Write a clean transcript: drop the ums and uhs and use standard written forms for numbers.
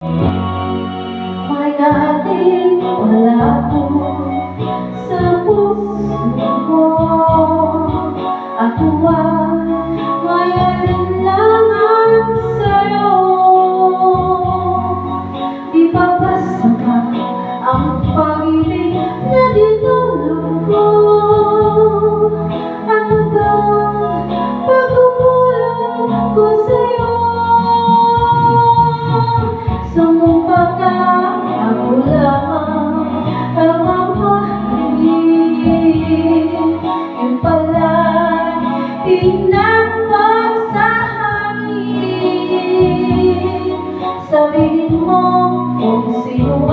May dating wala ko sa puso mo. Ako ay ngayon sa'yo. Di ba masama ang pag-ibig na dinulog ko? Ano ba pagkukulang ko sa'yo? Sumumpa ka, ako lamang ang mamahalin. Yung pala'y pinagpagsahangin. Sabihin mo kung sino